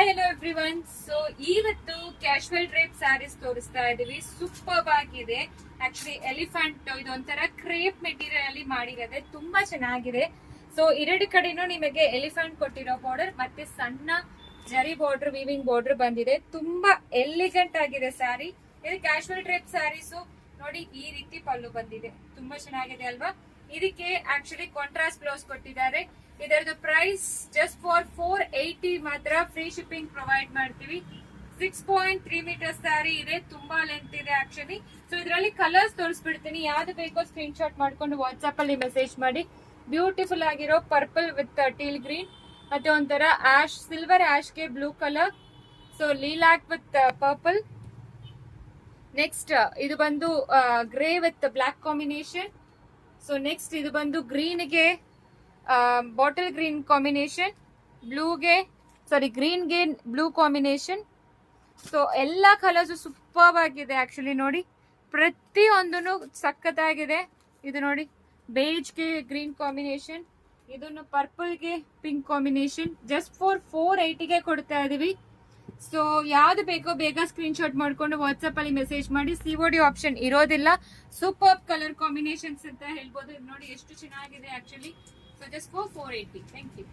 Hi hello everyone. So ಇವತ್ತು casual drape saris ತೋರಿಸ್ತಾ ಇದೀವಿ. ಸೂಪರ್ ಆಗಿದೆ. ಆಕ್ಚುಲಿ ಎಲಿಫೆಂಟ್ ಇದೊಂಥರ ಕ್ರೇಪ್ ಮೆಟೀರಿಯಲ್ ಅಲ್ಲಿ ಮಾಡಿರೋದೆ, ತುಂಬಾ ಚೆನ್ನಾಗಿದೆ. ಸೊ ಎರಡು ಕಡೆನೂ ನಿಮಗೆ ಎಲಿಫೆಂಟ್ ಕೊಟ್ಟಿರೋ ಬಾರ್ಡರ್ ಮತ್ತೆ ಸಣ್ಣ ಜರಿ ಬಾರ್ಡರ್, ವೀವಿಂಗ್ ಬಾರ್ಡರ್ ಬಂದಿದೆ. ತುಂಬಾ ಎಲಿಗೆಂಟ್ ಆಗಿದೆ ಸ್ಯಾರಿ. ಇದು ಕ್ಯಾಶುವಲ್ ಡ್ರೇಪ್ ಸ್ಯಾರೀಸ್ ನೋಡಿ, ಈ ರೀತಿ ಪಲ್ಲು ಬಂದಿದೆ, ತುಂಬಾ ಚೆನ್ನಾಗಿದೆ ಅಲ್ವಾ. ಇದಕ್ಕೆ ಆಕ್ಚುಲಿ ಕಾಂಟ್ರಾಸ್ಟ್ ಬ್ಲೌಸ್ ಕೊಟ್ಟಿದ್ದಾರೆ. ಇದರದ್ದು ಪ್ರೈಸ್ ಜಸ್ಟ್ ಫಾರ್ 480 ಮಾತ್ರ. ಫ್ರೀ ಶಿಪ್ಪಿಂಗ್ ಪ್ರೊವೈಡ್ ಮಾಡ್ತೀವಿ. 6.3 ಮೀಟರ್ ಸ್ಯಾರಿ ಇದೆ, ತುಂಬಾ ಲೆಂತ್ ಇದೆ ಆಕ್ಚುಲಿ. ಸೊ ಇದರಲ್ಲಿ ಕಲರ್ಸ್ ತೋರಿಸ್ಬಿಡ್ತೀನಿ, ಯಾವ್ದು ಬೇಕೋ ಸ್ಕ್ರೀನ್ ಶಾಟ್ ಮಾಡ್ಕೊಂಡು ವಾಟ್ಸ್ಆಪ್ ಅಲ್ಲಿ ಮೆಸೇಜ್ ಮಾಡಿ. ಬ್ಯೂಟಿಫುಲ್ ಆಗಿರೋ ಪರ್ಪಲ್ ವಿತ್ ಟೀಲ್ ಗ್ರೀನ್, ಮತ್ತೆ ಒಂಥರ ಆಶ್, ಸಿಲ್ವರ್ ಆಶ್ ಗೆ blue colour. So lilac with purple. Next ಇದು ಬಂದು grey with black combination. So next ಇದು ಬಂದು ಗ್ರೀನ್ಗೆ ಬಾಟಲ್ ಗ್ರೀನ್ ಕಾಂಬಿನೇಷನ್, ಬ್ಲೂಗೆ ಗ್ರೀನ್ಗೆ ಬ್ಲೂ ಕಾಂಬಿನೇಷನ್. ಸೊ ಎಲ್ಲ ಕಲರ್ಸ್ ಸೂಪರ್ ಆಗಿದೆ ಆಕ್ಚುಲಿ. ನೋಡಿ ಪ್ರತಿಯೊಂದೂ ಸಖತ್ತಾಗಿದೆ. ಇದು ನೋಡಿ ಬೇಜ್ಗೆ ಗ್ರೀನ್ ಕಾಂಬಿನೇಷನ್, ಇದನ್ನು ಪರ್ಪಲ್ಗೆ ಪಿಂಕ್ ಕಾಂಬಿನೇಷನ್. ಜಸ್ಟ್ ಫಾರ್ 480ಗೆ ಕೊಡ್ತಾ ಇದೀವಿ. ಸೊ ಯಾವ್ದು ಬೇಕೋ ಬೇಗ ಸ್ಕ್ರೀನ್ ಶಾಟ್ ಮಾಡ್ಕೊಂಡು ವಾಟ್ಸ್ಆಪ್ ಅಲ್ಲಿ ಮೆಸೇಜ್ ಮಾಡಿ. ಸಿಒಡಿ ಆಪ್ಷನ್ ಇರೋದಿಲ್ಲ. ಸೂಪರ್ ಕಲರ್ ಕಾಂಬಿನೇಷನ್ಸ್ ಅಂತ ಹೇಳ್ಬೋದು. ಇದು ನೋಡಿ ಎಷ್ಟು ಚೆನ್ನಾಗಿದೆ actually. So just for 480. Thank you.